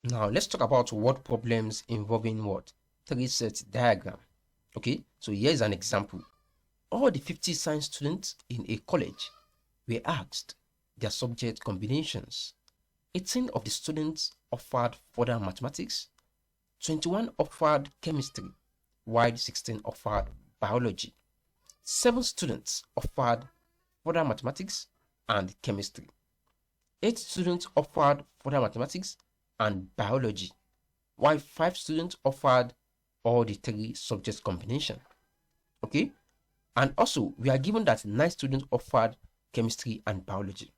Now let's talk about word problems involving what? Three-set diagram. Okay, so here's an example. All the 50 science students in a college were asked their subject combinations. 18 of the students offered further mathematics, 21 offered chemistry, while 16 offered biology. 7 students offered further mathematics and chemistry. 8 students offered further mathematics and biology, while 5 students offered all the three subjects combination. Okay, and also we are given that 9 students offered chemistry and biology.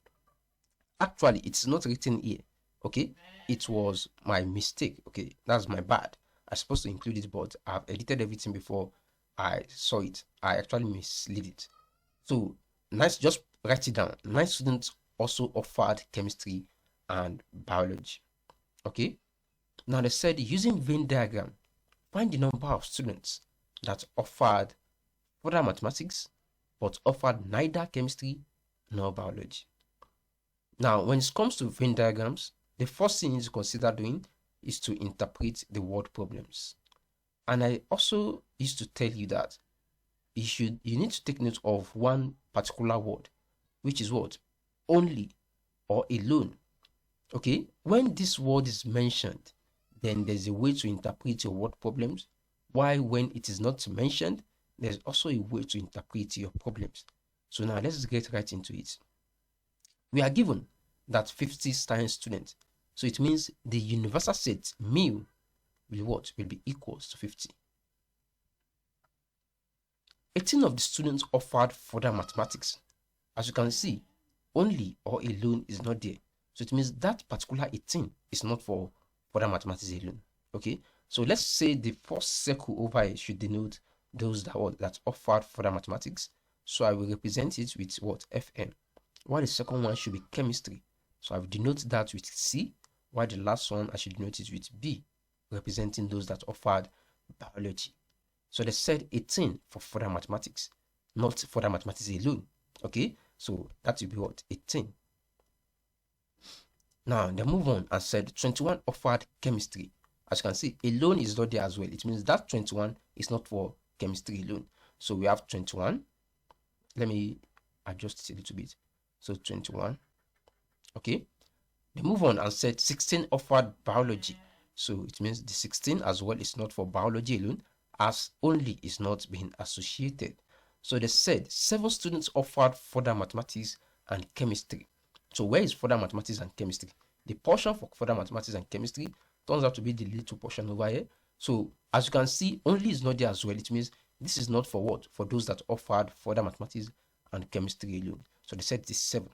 Actually, it's not written here. Okay, it was my mistake. Okay, that's my bad. I'm supposed to include it, but I've edited everything before I saw it. I actually misled it. So nice, just write it down. 9 students also offered chemistry and biology. Okay, now they said using Venn diagram, find the number of students that offered further mathematics but offered neither chemistry nor biology. Now, when it comes to Venn diagrams, the first thing you need to consider doing is to interpret the word problems. And I also used to tell you that you need to take note of one particular word, which is what? Only or alone. Okay, when this word is mentioned, then there's a way to interpret your word problems, while when it is not mentioned, there's also a way to interpret your problems. So now let's get right into it. We are given that 50 science students, so it means the universal set mu will be equals to 50. 18 of the students offered further mathematics. As you can see, only or alone is not there. So it means that particular 18 is not for further mathematics alone. Okay, so let's say the first circle over here should denote those that offered further mathematics. So I will represent it with what? Fm. While the second one should be chemistry. So I will denote that with C. While the last one I should denote it with B, representing those that offered biology. So they said 18 for further mathematics, not further mathematics alone. Okay, so that will be what? 18. Now they move on and said 21 offered chemistry. As you can see, alone is not there as well. It means that 21 is not for chemistry alone. So we have 21. Let me adjust it a little bit. So 21. Okay. They move on and said 16 offered biology. So it means the 16 as well is not for biology alone, as only is not being associated. So they said 7 students offered further mathematics and chemistry. So where is further mathematics and chemistry? The portion for further mathematics and chemistry turns out to be the little portion over here. So as you can see, only is not there as well. It means this is not for what? For those that offered further mathematics and chemistry alone. So they said it is 7.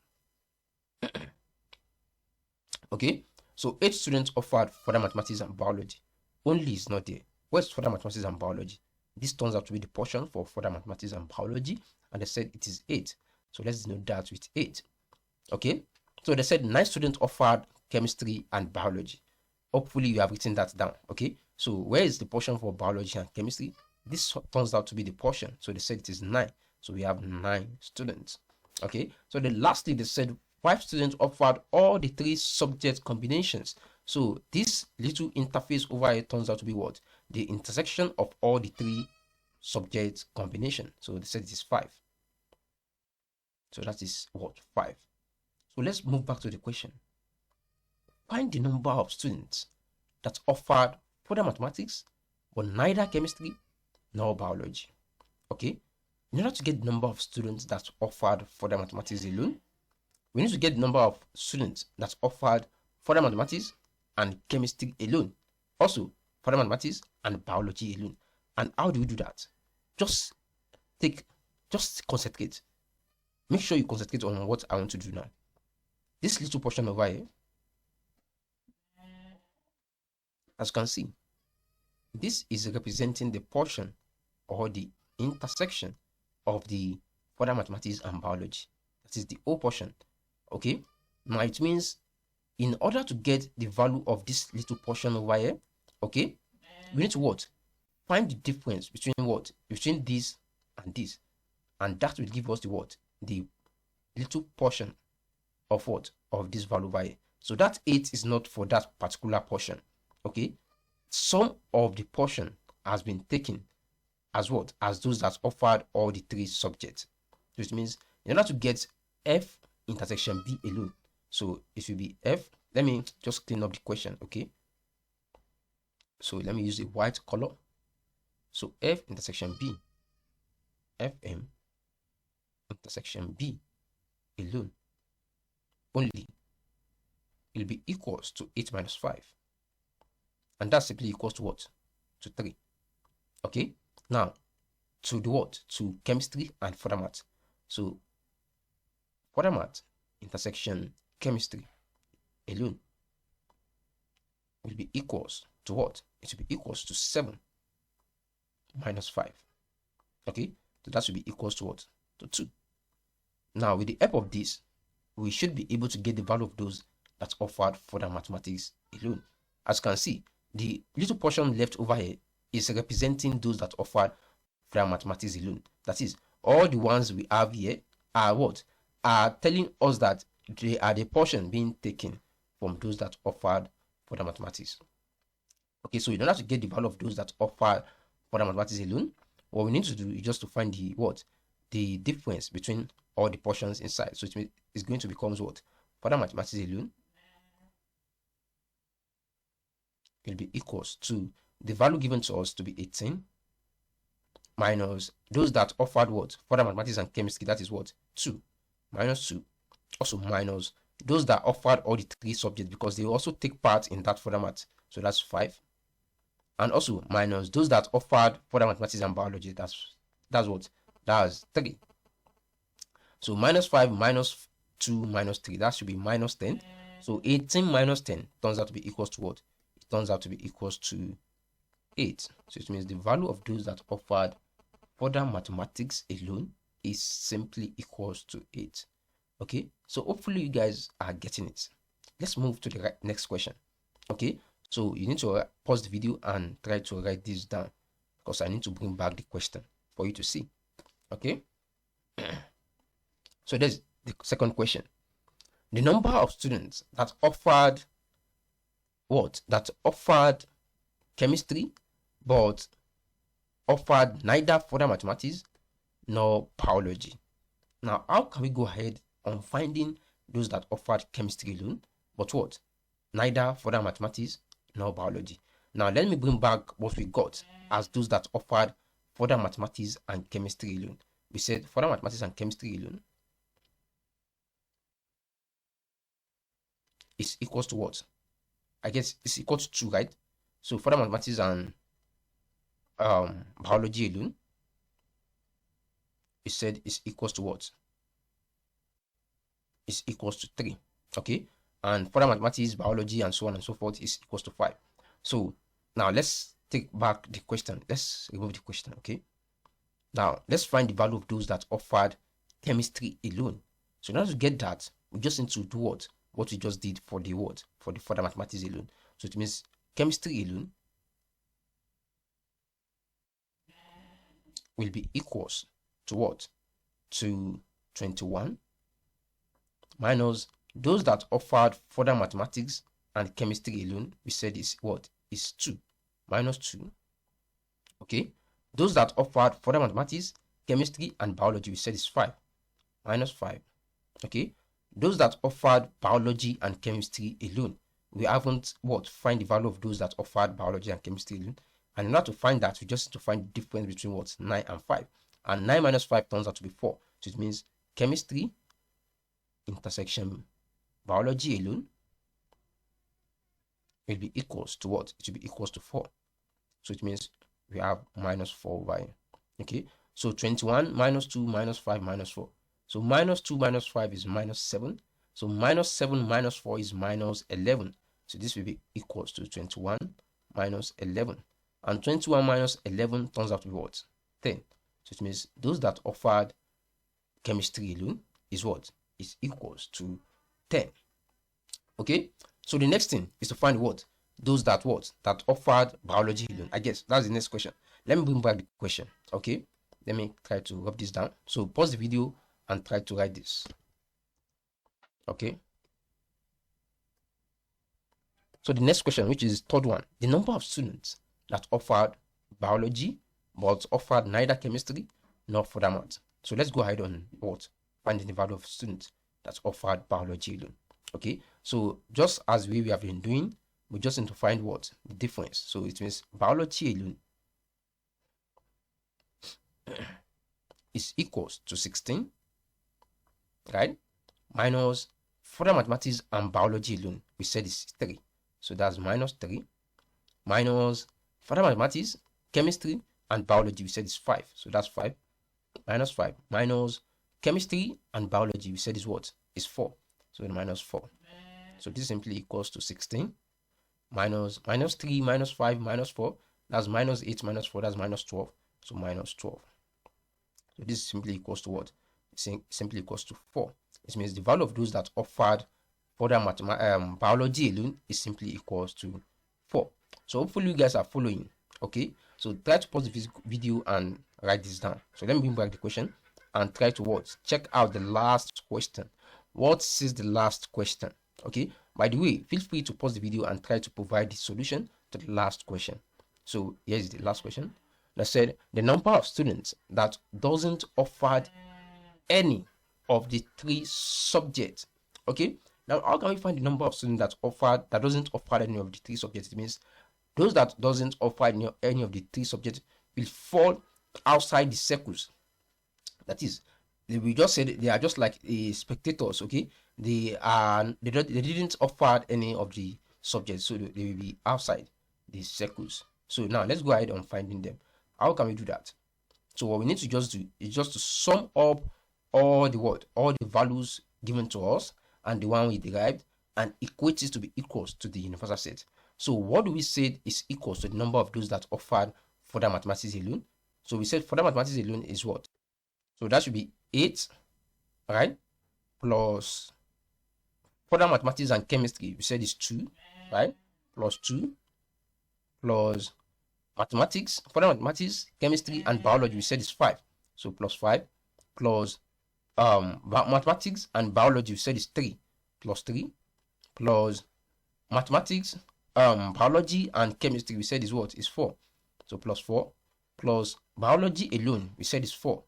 Okay, so 8 students offered further mathematics and biology. Only is not there. Where's further mathematics and biology? This turns out to be the portion for further mathematics and biology, and they said it is 8. So let's denote that with 8. Okay, so they said 9 students offered chemistry and biology. Hopefully you have written that down. Okay, so where is the portion for biology and chemistry? This turns out to be the portion. So they said it is 9. So we have 9 students. Okay, so the lastly they said 5 students offered all the 3 subject combinations. So this little interface over here turns out to be what? The intersection of all the 3 subject combination. So they said it is 5. So that is what? 5. So let's move back to the question. Find the number of students that offered further mathematics but neither chemistry nor biology. Okay, in order to get the number of students that offered further mathematics alone, we need to get the number of students that offered further mathematics and chemistry alone. Also, further mathematics and biology alone. And how do we do that? Just concentrate. Make sure you concentrate on what I want to do now. This little portion over here, as you can see, this is representing the portion or the intersection of the further mathematics and biology. That is the O portion. Okay, now it means in order to get the value of this little portion over here, okay, we need to what? Find the difference between what? Between this and this. And that will give us the what? The little portion of what? Of this value over here. So that 8 is not for that particular portion. Okay, some of the portion has been taken as what? As those that offered all the 3 subjects. Which means in order to get F intersection B alone, so it will be F. Let me just clean up the question. Okay, so let me use a white color. So F intersection B, Fm intersection B alone only will be equals to 8 minus 5. And that's simply equals to what? To 3. Okay, now to the what? To chemistry and further math. So further math intersection chemistry alone will be equals to what? It will be equals to 7 minus 5. Okay, so that should be equals to what? To 2. Now with the help of this, we should be able to get the value of those that offered further mathematics alone. As you can see, the little portion left over here is representing those that offered further mathematics alone. That is, all the ones we have here are what? Are telling us that they are the portion being taken from those that offered further mathematics. Okay, so in order to get the value of those that offer further mathematics alone, what we need to do is just to find the what? The difference between all the portions inside. So it's going to become what? Further mathematics alone will be equals to the value given to us to be 18 minus those that offered what? Further mathematics and chemistry, that is what? 2 minus 2, also minus those that offered all the 3 subjects because they also take part in that further math, so that's 5, and also minus those that offered further mathematics and biology, that's what? That's 3. So minus 5 minus 2 minus 3, that should be minus 10. So 18 minus 10 turns out to be equals to what? It turns out to be equals to 8. So it means the value of those that offered further mathematics alone is simply equals to 8. Okay, so hopefully you guys are getting it. Let's move to the next question. Okay, so you need to pause the video and try to write this down because I need to bring back the question for you to see. Okay, so there's the second question. The number of students that offered what? That offered chemistry but offered neither further mathematics nor biology. Now, how can we go ahead on finding those that offered chemistry alone, but what? Neither further mathematics nor biology. Now, let me bring back what we got as those that offered further mathematics and chemistry alone. We said further mathematics and chemistry alone is equals to what? I guess it's equal to 2, right? So further mathematics and biology alone, it said is equals to what? Is equals to 3. Okay, and further mathematics, biology, and so on and so forth is equals to 5. So now let's take back the question. Let's remove the question. Okay, now let's find the value of those that offered chemistry alone. So in order to get that, we just need to do what we just did for the what? For the further mathematics alone. So it means chemistry alone will be equals to what? To 21 minus those that offered further mathematics and chemistry alone, we said is what? Is 2 minus 2. Okay, those that offered further mathematics, chemistry, and biology, we said is 5 minus 5. Okay, those that offered biology and chemistry alone, we haven't what? Find the value of those that offered biology and chemistry alone. And in order to find that, we just need to find the difference between what? 9 and 5. And 9 minus 5 turns out to be 4. So it means chemistry intersection biology alone will be equals to what? It will be equals to 4. So it means we have minus 4 by. Okay, so 21 minus 2 minus 5 minus 4. So minus 2 minus 5 is minus 7. So minus 7 minus 4 is minus 11. So this will be equals to 21 minus 11. And 21 minus 11 turns out to be what? 10. So it means those that offered chemistry alone is what? Is equals to 10. Okay, so the next thing is to find what? Those that what? That offered biology alone. I guess that's the next question. Let me bring back the question. Okay, let me try to rub this down. So pause the video and try to write this. Okay, So the next question, which is third one, the number of students that offered biology but offered neither chemistry nor further math. So let's go ahead on what? Finding the value of students that offered biology alone. Okay, so just as we have been doing, we just need to find what? The difference. So it means biology alone is equals to 16, right? Minus further mathematics and biology alone, we said is 3. So that's minus 3. Minus further mathematics, chemistry, and biology, we said is 5. So that's 5. Minus 5. Minus chemistry and biology, we said is what? Is 4. So minus 4. So this simply equals to 16. Minus 3, minus 5, minus 4. That's minus 8, minus 4. That's minus 12. So minus 12. So this simply equals to what? Simply equals to 4. This means the value of those that offered further biology alone is simply equals to 4. So hopefully you guys are following. Okay, so try to pause the video and write this down. So let me bring back the question and try to what? Check out the last question. What is the last question? Okay, by the way, feel free to pause the video and try to provide the solution to the last question. So here's the last question. That said, the number of students that doesn't offer any of the 3 subjects. Okay, now how can we find the number of students that doesn't offer any of the 3 subjects? It means those that doesn't offer any of the 3 subjects will fall outside the circles. That is, we just said they are just like spectators. Okay, they didn't offer any of the subjects, so they will be outside the circles. So now let's go ahead on finding them. How can we do that? So what we need to just do is just to sum up all the values given to us and the one we derived and equate it to be equals to the universal set. So what do we say is equals to the number of those that offered further mathematics alone? So we said further mathematics alone is what? So that should be 8, right? Plus further mathematics and chemistry, we said is 2, right? Plus 2, plus mathematics, further mathematics, chemistry, and biology, we said is 5. So plus 5, plus mathematics and biology, we said is 3, plus 3, plus mathematics, biology, and chemistry, we said is what? Is 4. So plus 4, plus biology alone, we said is 4,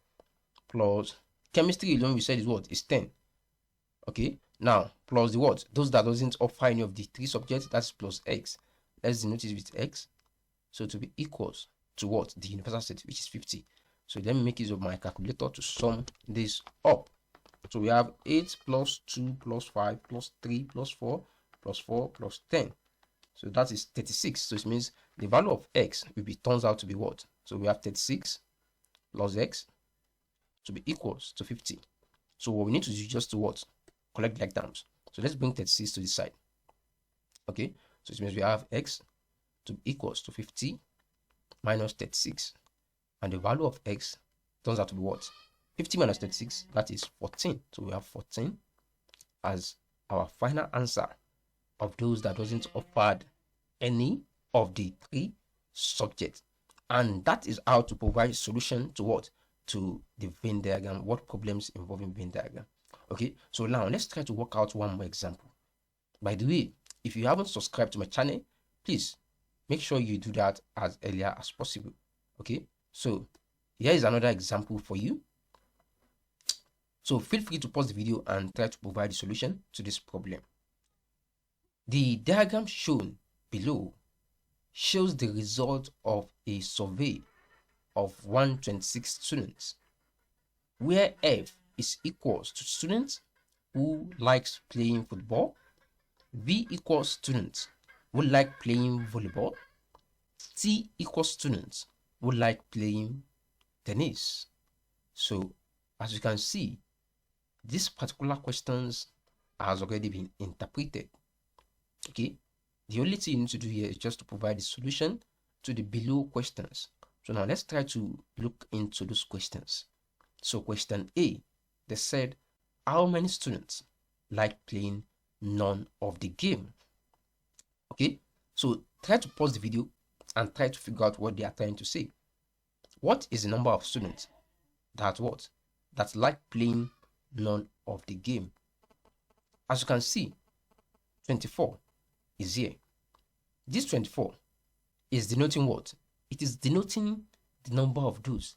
plus chemistry alone, we said is what? Is 10. Okay, now plus the what? Those that doesn't offer any of the 3 subjects, that's plus x. Let's denote it with x. So to be equals to what? The universal set, which is 50. So let me make use of my calculator to sum this up. So we have 8 plus 2 plus 5 plus 3 plus 4 plus 4 plus 10. So that is 36. So it means the value of x turns out to be what? So we have 36 plus x to be equals to 50. So what we need to do is just to what? Collect like terms. So let's bring 36 to the side. Okay, so it means we have x to be equals to 50 minus 36. And the value of x turns out to be what? 50 minus 36, that is 14. So we have 14 as our final answer of those that doesn't offer any of the 3 subjects. And that is how to provide solution to what? To the Venn diagram. What problems involving Venn diagram? Okay, so now let's try to work out one more example. By the way, if you haven't subscribed to my channel, please make sure you do that as earlier as possible. Okay, so here is another example for you. So feel free to pause the video and try to provide the solution to this problem. The diagram shown below shows the result of a survey of 126 students, where F is equals to students who likes playing football, V equals students who like playing volleyball, T equals students who like playing tennis. So as you can see, this particular questions has already been interpreted. Okay, the only thing you need to do here is just to provide the solution to the below questions. So now let's try to look into those questions. So question A, they said, how many students like playing none of the game? Okay, so try to pause the video and try to figure out what they are trying to say. What is the number of students that like playing none of the game? As you can see, 24 is here. This 24 is denoting what? It is denoting the number of those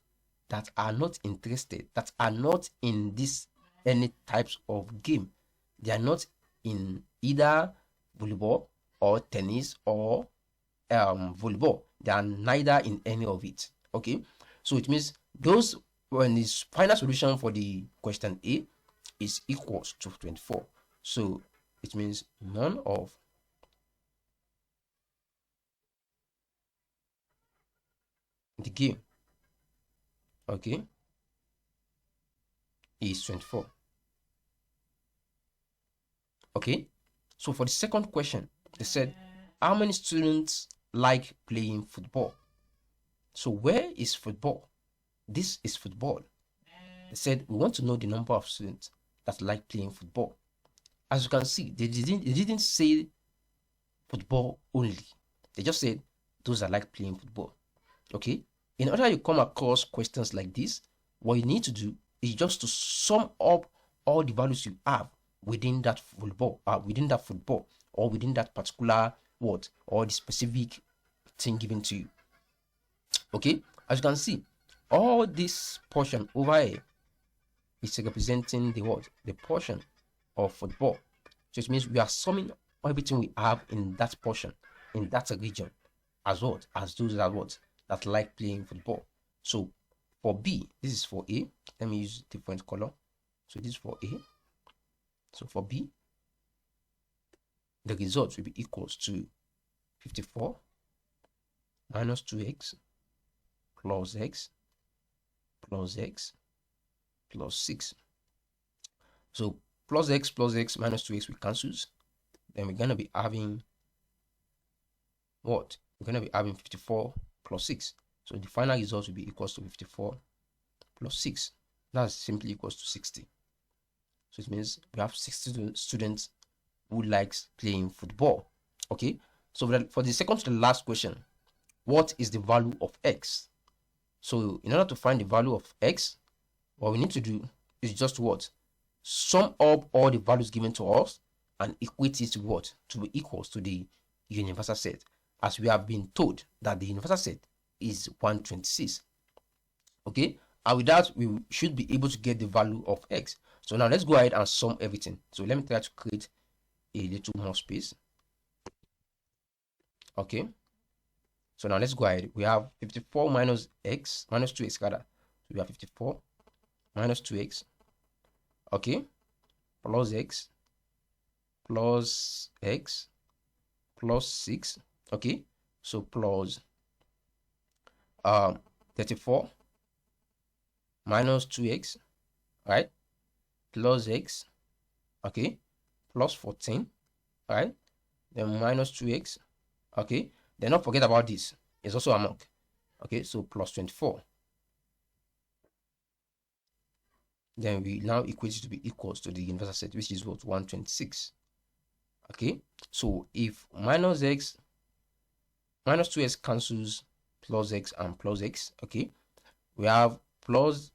that are not interested, that are not in this any types of game. They are not in either volleyball or tennis or volleyball. They are neither in any of it. Okay, so it means those, when this final solution for the question A is equals to 24, so it means none of the game, okay, is 24. Okay, so for the second question, they said, how many students like playing football? So where is football? This is football. They said, we want to know the number of students that like playing football. As you can see, they didn't say football only. They just said those that like playing football. Okay, in order you come across questions like this, what you need to do is just to sum up all the values you have within that football, or within that particular word, or the specific thing given to you. Okay, as you can see, all this portion over here is representing the word, the portion of football. So it means we are summing everything we have in that portion, in that region, as what? As those that like playing football. So for B, this is for A. Let me use different color. So this is for A. So for B, the result will be equals to 54 minus 2x plus x plus x plus 6. So plus x minus 2x we cancels. Then we're going to be having what? We're going to be having 54 plus 6. So the final result will be equals to 54 plus 6. That's simply equals to 60. So it means we have 60 students who likes playing football. Okay, so for the second to the last question, what is the value of x? So in order to find the value of x, what we need to do is just what? Sum up all the values given to us and equate it to what? To be equals to the universal set, as we have been told that the universal set is 126. Okay, and with that we should be able to get the value of x. So now let's go ahead and sum everything. So let me try to create a little more space. Okay, so now let's go ahead. We have 54 minus x minus 2x rather. So we have 54 minus 2x, okay, plus x plus x plus 6. Okay, so plus 34 minus 2x, right, plus x, okay, plus 14, right, then minus 2x, okay, then not forget about this, it's also among, okay, so plus 24. Then we now equate it to be equals to the universal set, which is what? 126. Okay, so if minus 2x cancels plus x and plus x, okay, we have plus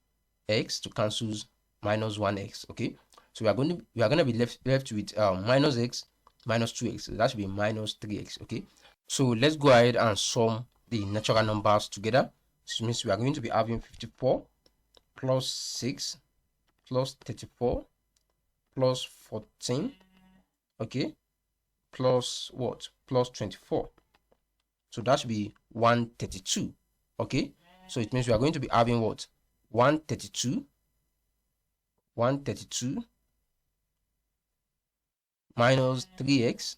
x to cancels minus 1x. Okay, so we are going to be left with minus x minus 2x, so that should be minus 3x. Okay, so let's go ahead and sum the natural numbers together. This means we are going to be having 54 plus 6 plus 34 plus 14, okay, plus what? Plus 24. So that should be 132. Okay, so it means we are going to be having what? 132 minus 3x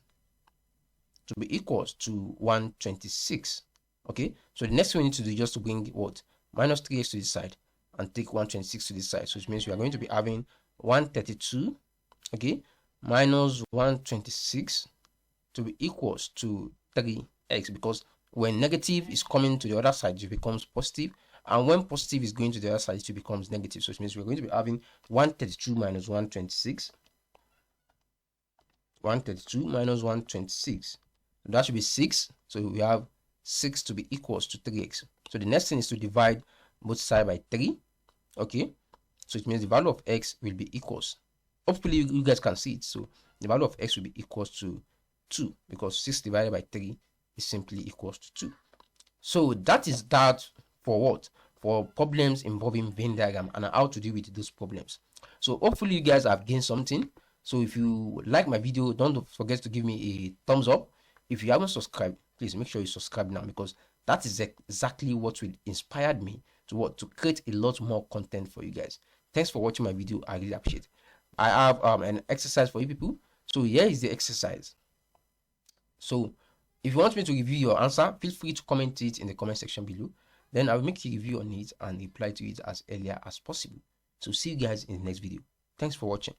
to be equals to 126. Okay, so the next thing we need to do is just to bring what? Minus 3x to this side and take 126 to this side. So it means we are going to be having 132, okay, minus 126 to be equals to 3x, because when negative is coming to the other side, it becomes positive, and when positive is going to the other side, it becomes negative. So it means we're going to be having 132 minus 126. 132 minus 126. That should be 6. So we have 6 to be equals to 3x. So the next thing is to divide both sides by 3. Okay. So it means the value of x will be equals. Hopefully you guys can see it. So the value of x will be equals to 2, because 6 divided by 3 is simply equals to 2. So that is that for what? For problems involving Venn diagram and how to deal with those problems. So hopefully you guys have gained something. So if you like my video, don't forget to give me a thumbs up. If you haven't subscribed, please make sure you subscribe now, because that is exactly what will inspired me to create a lot more content for you guys. Thanks for watching my video. I really appreciate it. I have an exercise for you people. So here is the exercise. So if you want me to review your answer, feel free to comment it in the comment section below. Then I will make a review on it and reply to it as earlier as possible. So see you guys in the next video. Thanks for watching.